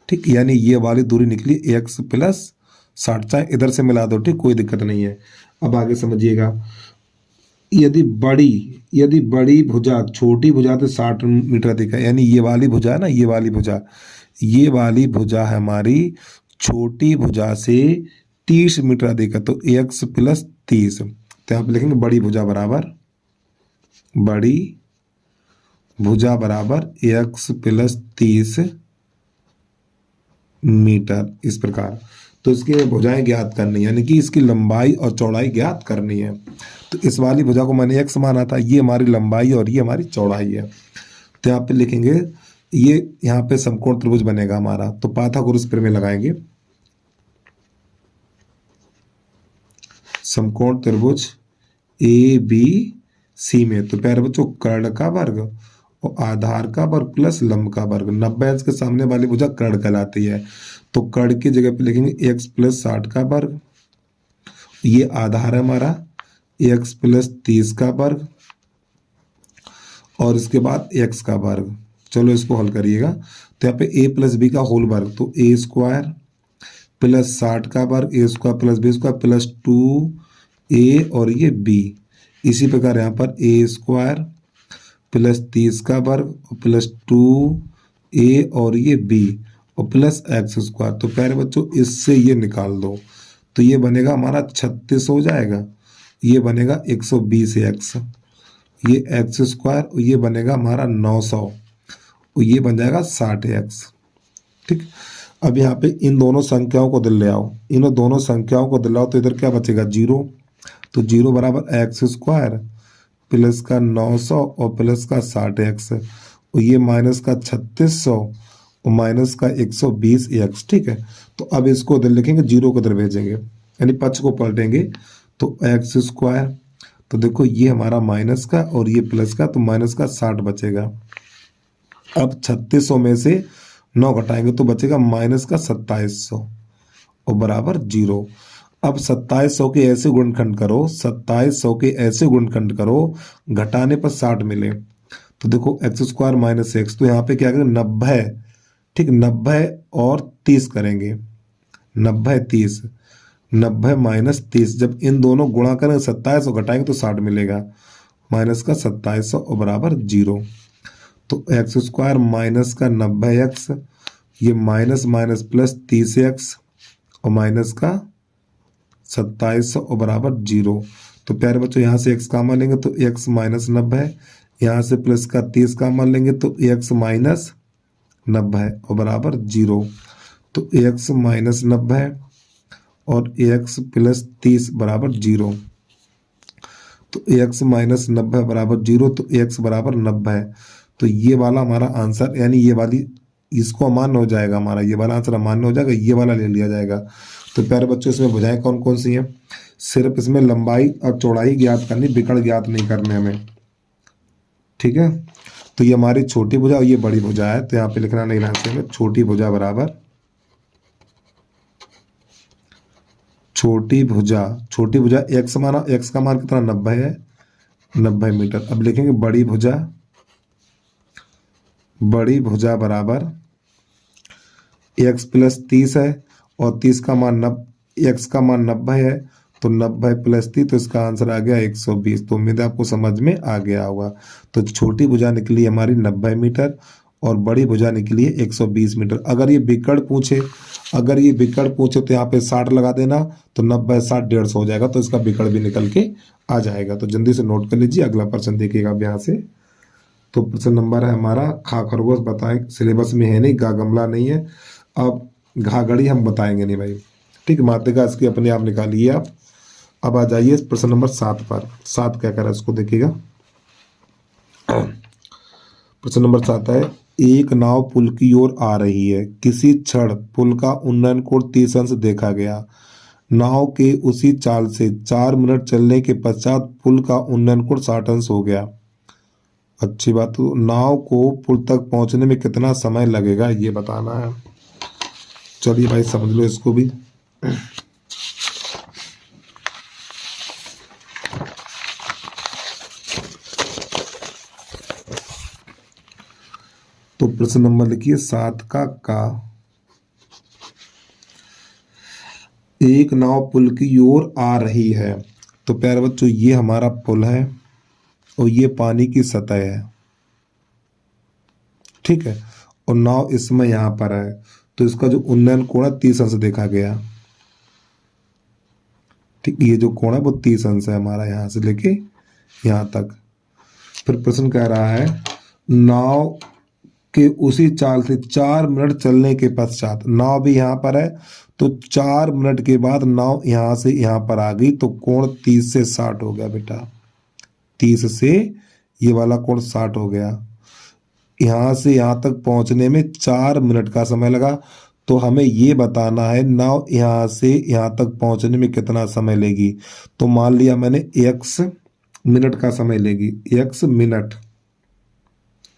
ठीक, यानी ये वाली दूरी निकली x प्लस 60। चाहे इधर से मिला दो, ठीक, कोई दिक्कत नहीं है। अब आगे समझिएगा, यदि बड़ी भुजा छोटी भुजा तो 60 मीटर अधिक है, यानी ये वाली भुजा है ना, ये वाली भुजा है हमारी छोटी भुजा से 30 मीटर अधिक है, तो x प्लस 30। तो यहाँ पे लिखेंगे बड़ी भुजा बराबर x प्लस 30 मीटर, इस प्रकार। तो इसकी भुजाएं ज्ञात करनी है, यानी कि इसकी लंबाई और चौड़ाई ज्ञात करनी है। तो इस वाली भुजा को मैंने x माना था, ये हमारी लंबाई और ये हमारी चौड़ाई है। तो यहाँ पे लिखेंगे ये, यहाँ पे समकोण त्रिभुज बनेगा हमारा, तो पाइथागोरस प्रमेय लगाएंगे। समकोण त्रिभुज ABC में तो प्यारे बच्चों कर्ण का वर्ग और आधार का वर्ग प्लस लंब का वर्ग, 90 अंश के सामने वाली भुजा कर्ण कहलाती है। तो कर्ण की जगह पे लिखेंगे x प्लस 60 का वर्ग, ये आधार है हमारा x प्लस 30 का वर्ग, और इसके बाद x का वर्ग। चलो इसको हल करिएगा, तो यहाँ पे a प्लस बी का होल वर्ग, तो a स्क्वायर प्लस 60 का वर्ग, a square plus b square plus 2a और ये b। इसी प्रकार यहाँ पर a स्क्वायर प्लस 30 का वर्ग प्लस 2a और ये b और प्लस x स्क्वायर। तो प्यारे बच्चों इससे ये निकाल दो, तो ये बनेगा हमारा 36 हो जाएगा, ये बनेगा 120x, ये x स्क्वायर, और ये बनेगा हमारा 900, और ये बन जाएगा 60x। ठीक, अब यहाँ पे इन दोनों संख्याओं को दिल ले आओ, इन दोनों संख्याओं को दिलाओ, तो इधर क्या बचेगा 0, तो 0 बराबर x स्क्वायर प्लस का 900 और प्लस का 60x, और ये माइनस का 3600 और माइनस का 120x। ठीक है, तो अब इसको इधर लिखेंगे, 0 को इधर भेजेंगे, यानी पक्ष को पलटेंगे, तो x स्क्वायर, तो देखो ये हमारा माइनस का और ये प्लस का, तो माइनस का 60 बचेगा। अब 3600 में से 9 घटाएंगे तो बचेगा माइनस का 2700 और बराबर 0। अब 2700 के ऐसे गुणनखंड करो, 2700 के ऐसे गुणनखंड करो घटाने पर 60 मिले, तो देखो एक्स स्क्वायर माइनस एक्स, तो यहाँ पे क्या करेंगे 90, ठीक 90 और 30 करेंगे, 90 30, 90 माइनस 30, जब इन दोनों गुणा करेंगे 2700 घटाएंगे तो 60 मिलेगा, माइनस का 2700 और बराबर 0। तो एक्स स्क्वायर माइनस का 90x, ये माइनस माइनस प्लस 30x और माइनस का 2700 और बराबर 0। तो प्यारे बच्चों यहाँ से x का मान लेंगे तो x माइनस 90, यहाँ से प्लस का 30 का मान लेंगे तो x माइनस 90 और बराबर 0। तो x माइनस 90 और x प्लस 30 बराबर 0। तो x माइनस 90 बराबर 0, तो x बराबर 90 है। तो ये वाला हमारा आंसर, यानी ये वाली इसको अमान्य हो जाएगा, हमारा ये वाला आंसर अमान्य हो जाएगा, ये वाला ले लिया जाएगा। तो प्यारे बच्चों इसमें भुजाएं कौन कौन सी हैं, सिर्फ इसमें लंबाई और चौड़ाई ज्ञात करनी, विकर्ण ज्ञात नहीं करने हमें। ठीक है, तो ये हमारी छोटी भुजा और ये बड़ी भुजा है, तो यहाँ पे लिखना नहीं रहता है, छोटी भुजा बराबर छोटी भुजा x माना, x का मान कितना 90 है, 90 मीटर। अब लिखेंगे बड़ी भुजा बराबर x प्लस 30 है और 30 का मान x का मान 90 है, तो 90 प्लस 30, तो इसका आंसर आ गया 120। तो उम्मीद है आपको समझ में आ गया होगा। तो छोटी भुजा निकली हमारी 90 मीटर और बड़ी भुजा निकली है 120 मीटर। अगर ये विकर्ण पूछे तो यहाँ पे 60 लगा देना, तो 90 60 150 हो जाएगा, तो इसका विकर्ण भी निकल के आ जाएगा। तो जल्दी से नोट कर लीजिए, अगला प्रश्न देखिएगा अब यहाँ से। तो प्रश्न नंबर है हमारा खा खरगोश बताएं, सिलेबस में है नहीं, गा गमला नहीं है, अब घा घड़ी हम बताएंगे नहीं भाई। ठीक, माध्यिका इसकी अपने आप निकालिए आप। अब आ जाइए प्रश्न नंबर 7 पर। 7 क्या कर रहा है इसको देखिएगा। प्रश्न नंबर 7 है, एक नाव पुल की ओर आ रही है, किसी क्षण पुल का उन्नयन कोण 30 अंश देखा गया। नाव के उसी चाल से 4 मिनट चलने के पश्चात पुल का उन्नयन कोण 60 अंश हो गया। अच्छी बात। तो नाव को पुल तक पहुंचने में कितना समय लगेगा ये बताना है। चलिए भाई समझ लो इसको भी। तो प्रश्न नंबर लिखिए 7 का एक नाव पुल की ओर आ रही है। तो प्यारे बच्चों ये हमारा पुल है, और ये पानी की सतह है, ठीक है। और नाव इसमें यहां पर है, तो इसका जो उन्नयन कोण है 30 अंश देखा गया, ठीक। ये जो कोण है वो 30 अंश है हमारा, यहां से लेके यहां तक। फिर प्रश्न कह रहा है नाव के उसी चाल से 4 मिनट चलने के पश्चात, नाव भी यहां पर है, तो 4 मिनट के बाद नाव यहां से यहां पर आ गई, तो कोण 30 से 60 हो गया बेटा। 30 से ये वाला कोण 60 हो गया। यहां से यहां तक पहुंचने में 4 मिनट का समय लगा, तो हमें ये बताना है नाव यहां से यहां तक पहुंचने में कितना समय लेगी। तो मान लिया मैंने x मिनट का समय लेगी, x मिनट,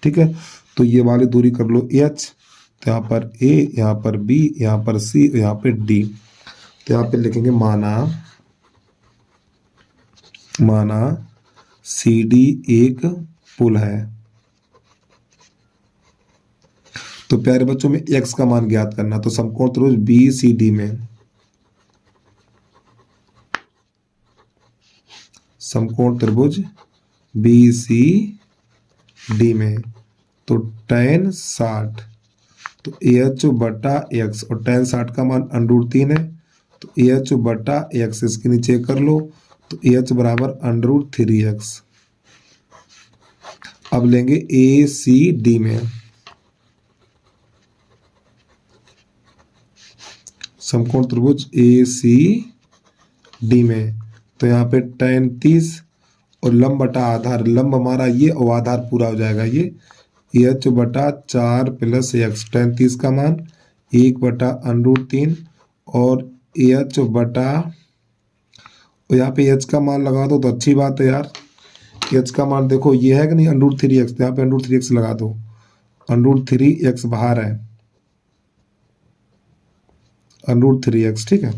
ठीक है। तो ये वाली दूरी कर लो h, तो यहाँ पर a, यहाँ पर b, यहाँ पर c, यहाँ पे d। तो यहाँ पे लिखेंगे माना CD एक पुल है। तो प्यारे बच्चों में x का मान ज्ञात करना, तो समकोण त्रिभुज BCD में, समकोण त्रिभुज BCD में, तो tan 60, तो AH बटा x, और tan 60 का मान √3 है, तो AH बटा x इसके नीचे कर लो, तो AH बराबर √3x। अब लेंगे ACD में, समकोण त्रिभुज ACD में, तो यहाँ पे tan 30 और लंब बटा आधार, लंब हमारा ये और आधार पूरा हो जाएगा ये, AH बटा 4 + x, tan 30 का मान 1 बटा √3, और AH बटा, और यहाँ पे h का मान लगा दो तो अच्छी बात है यार। h का मान देखो ये है कि नहीं √3x, तो यहाँ पे √3x लगा दो, √3x बाहर है, √3x, ठीक है।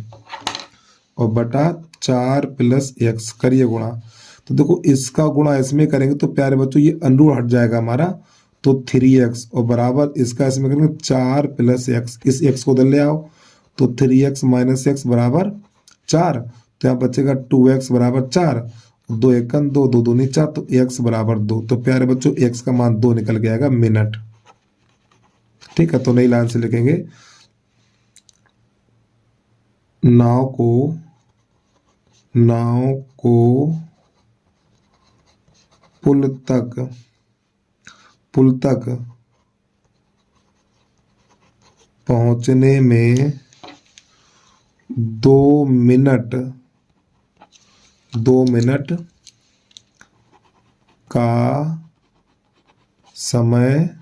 और बटा 4 + x करिए गुणा, तो देखो इसका गुणा इसमें करेंगे तो प्यारे बच्चों ये √ हट जाएगा हमारा, तो 3x, और बराबर इसका इसमें करेंगे 4 + x, इस x को उधर ले आओ, तो 3x - x बराबर 4, तो यहाँ बचेगा 2x बराबर 4, 2 × 1 = 2, 2 × 2 = 4, तो x बराबर 2। तो प्यारे बच्चों x का मान 2 निकल के आएगा मिनट, ठीक है। तो नई लाइन से लिखेंगे नाव को पुल तक पहुंचने में 2 मिनट का समय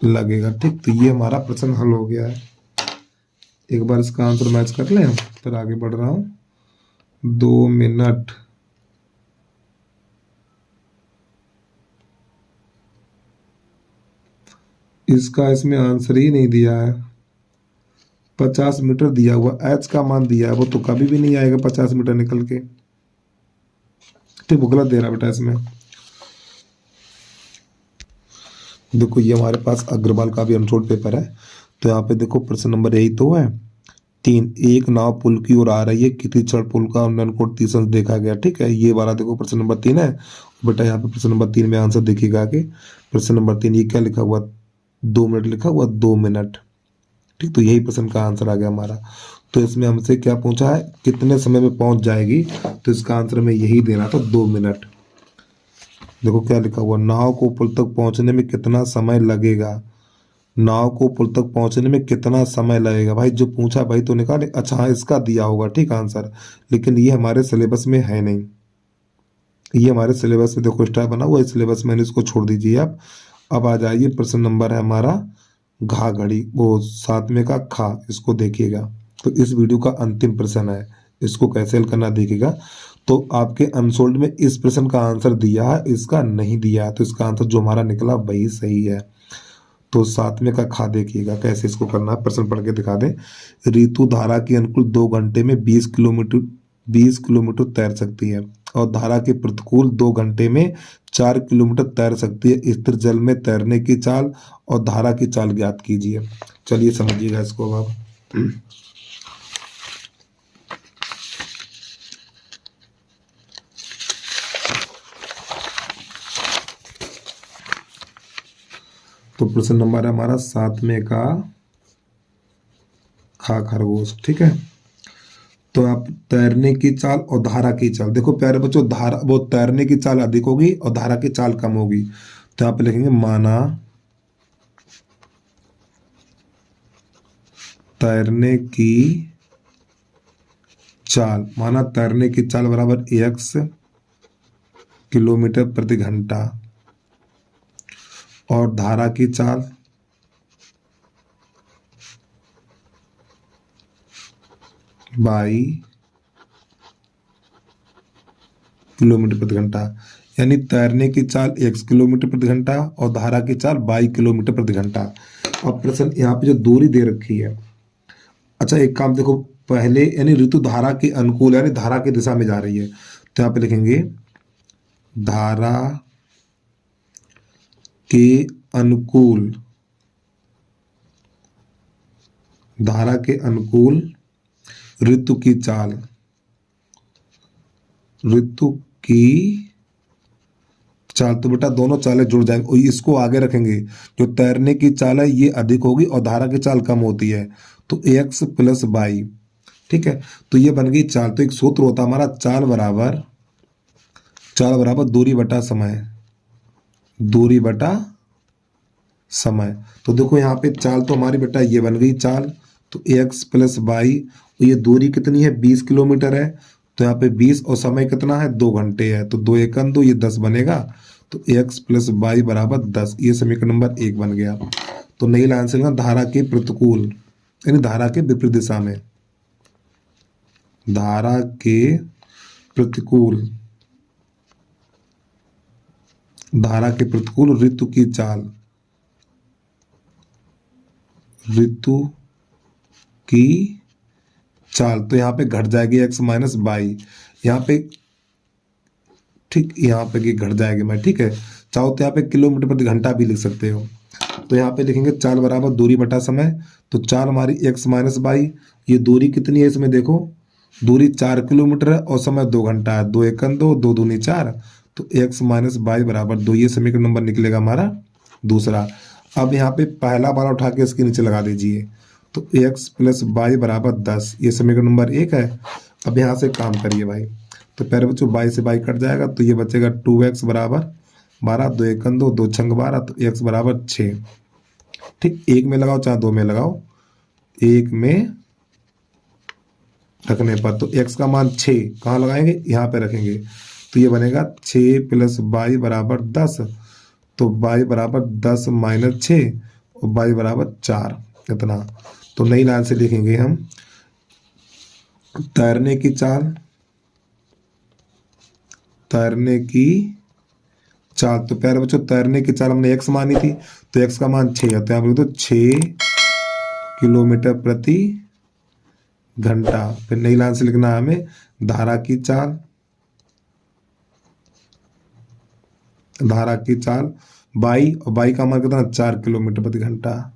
लगेगा, ठीक। तो ये हमारा प्रश्न हल हो गया है। एक बार इसका आंसर मैच कर लें, फिर आगे बढ़ रहा हूं। 2 मिनट, इसका इसमें आंसर ही नहीं दिया है, 50 मीटर दिया हुआ, h का मान दिया है, वो तो कभी भी नहीं आएगा 50 मीटर निकल के, ठीक। वो गलत दे रहा बेटा इसमें। देखो ये हमारे पास अग्रवाल का भी अनसोल्ड पेपर है, तो यहाँ पे देखो प्रश्न नंबर यही तो है 3, एक नाव पुल की ओर आ रही है, किसी क्षण पुल का उन्नयन कोण 30 अंश देखा गया, ठीक है। ये वाला देखो प्रश्न नंबर 3 है बेटा, यहाँ पे प्रश्न नंबर 3 में आंसर देखिएगा कि प्रश्न नंबर 3 ये क्या लिखा हुआ, 2 मिनट लिखा हुआ, 2 मिनट, ठीक। तो यही प्रश्न का आंसर आ गया हमारा। तो इसमें हमसे क्या पूछा है, कितने समय में पहुंच जाएगी, तो इसका आंसर में यही देना था, 2 मिनट। देखो क्या लिखा हुआ, नाव को पुल तक पहुंचने में कितना समय लगेगा, नाव को पुल तक पहुंचने में कितना समय लगेगा, भाई जो पूछा भाई तो निकाले। अच्छा हाँ इसका दिया होगा, ठीक आंसर, लेकिन ये हमारे सिलेबस में है नहीं, ये हमारे सिलेबस में देखो स्टार बना हुआ है सिलेबस, मैंने इसको छोड़ दीजिए आप। अब आ जाइए प्रश्न नंबर है हमारा घा घड़ी, वो 7वें का खा, इसको देखिएगा। तो इस वीडियो का अंतिम प्रश्न है, इसको कैसे हल करना देखिएगा। तो आपके अनसोल्ड में इस प्रश्न का आंसर दिया है, इसका नहीं दिया है, तो इसका आंसर जो हमारा निकला वही सही है। तो 7वें का खा देखिएगा कैसे इसको करना है, प्रश्न पढ़ के दिखा दें। ऋतु धारा के अनुकूल 2 घंटे में 20 किलोमीटर तैर सकती है, और धारा के प्रतिकूल 2 घंटे में 4 किलोमीटर तैर सकती है। स्थिर जल में तैरने की चाल और धारा की चाल ज्ञात कीजिए। चलिए समझिएगा इसको अब आप। तो प्रश्न नंबर है हमारा 7वें का खा खरगोश। ठीक है, तो आप तैरने की चाल और धारा की चाल, देखो प्यारे बच्चों, धारा वो तैरने की चाल अधिक होगी और धारा की चाल कम होगी। तो आप लिखेंगे माना तैरने की चाल, माना तैरने की चाल बराबर x किलोमीटर प्रति घंटा और धारा की चाल बाई किलोमीटर प्रति घंटा, यानी तैरने की चाल x किलोमीटर प्रति घंटा और धारा की चाल 22 किलोमीटर प्रति घंटा। अब प्रश्न यहाँ पे जो दूरी दे रखी है, अच्छा एक काम देखो, पहले यानी ऋतु धारा के अनुकूल यानी धारा की दिशा में जा रही है, तो यहाँ पे लिखेंगे धारा के अनुकूल, धारा के अनुकूल ऋतु की चाल, ऋतु की चाल। तो बेटा दोनों चालें जुड़ जाएंगे और इसको आगे रखेंगे, जो तैरने की चाल है ये अधिक होगी और धारा की चाल कम होती है, तो x प्लस बाई। ठीक है, तो ये बन गई चाल। तो एक सूत्र होता है हमारा चाल बराबर दूरी बटा समय, दूरी बटा समय। तो देखो यहाँ पे चाल तो हमारी बेटा ये बन गई चाल, तो x प्लस बाई, ये दूरी कितनी है 20 किलोमीटर है, तो यहाँ पे 20 और समय कितना है 2 घंटे है, तो 2 एकम 2 ये 10 बनेगा, तो x प्लस बाई बराबर 10, ये समीकरण नंबर 1 बन गया। तो नई लाइन से धारा के प्रतिकूल यानी धारा के विपरीत दिशा में, धारा के प्रतिकूल, धारा के प्रतिकूल ऋतु की चाल, ऋतु की चाल। तो यहाँ पे घट जाएगी x माइनस बाई, यहाँ पे ठीक, यहाँ पे घट जाएगी मैं, ठीक है। चाहो तो यहाँ पे किलोमीटर प्रति घंटा भी लिख सकते हो। तो यहाँ पे लिखेंगे चाल बराबर दूरी बटा समय, तो चाल हमारी x माइनस बाई, ये दूरी कितनी है इसमें देखो, दूरी 4 किलोमीटर है और समय 2 घंटा है, 2 एकम 2, 2 दूनी 4, तो x माइनस बाई बराबर 2, ये समीकरण नंबर निकलेगा हमारा दूसरा। अब यहाँ पे पहला वाला उठा के इसके नीचे लगा दीजिए, तो x प्लस बाई बराबर 10, ये समीकरण नंबर 1 है। अब यहाँ से काम करिए भाई, तो पहले बच्चों बाई से बाई कट जाएगा, तो ये बचेगा 2x बराबर 12, 2 एकम 2, 2 छंग 12, तो x बराबर 6। ठीक, एक में लगाओ चाहे 2 में लगाओ, एक में रखने पर तो x का मान 6 कहाँ लगाएंगे, यहाँ पे रखेंगे, तो ये बनेगा 6 प्लस बाई बराबर 10, तो बाई बराबर 10 माइनस 6 और बाई बराबर 4, इतना। तो नई लाइन से लिखेंगे हम तैरने की चाल, तैरने की चाल। तो प्यारे बच्चों तैरने की चाल हमने x मानी थी, तो x का मान 6 है, तो यहाँ पर 6 किलोमीटर प्रति घंटा। फिर नई लाइन से लिखना है हमें धारा की चाल, धारा की चाल बाई, और बाई का मान कितना 4 किलोमीटर प्रति घंटा।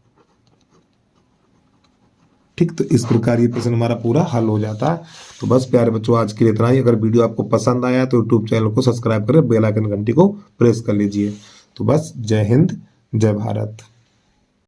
ठीक, तो इस प्रकार ये प्रश्न हमारा पूरा हल हो जाता है। तो बस प्यारे बच्चों आज के लिए इतना ही। अगर वीडियो आपको पसंद आया तो यूट्यूब चैनल को सब्सक्राइब करें, बेल आइकन घंटी को प्रेस कर लीजिए। तो बस जय हिंद, जय भारत।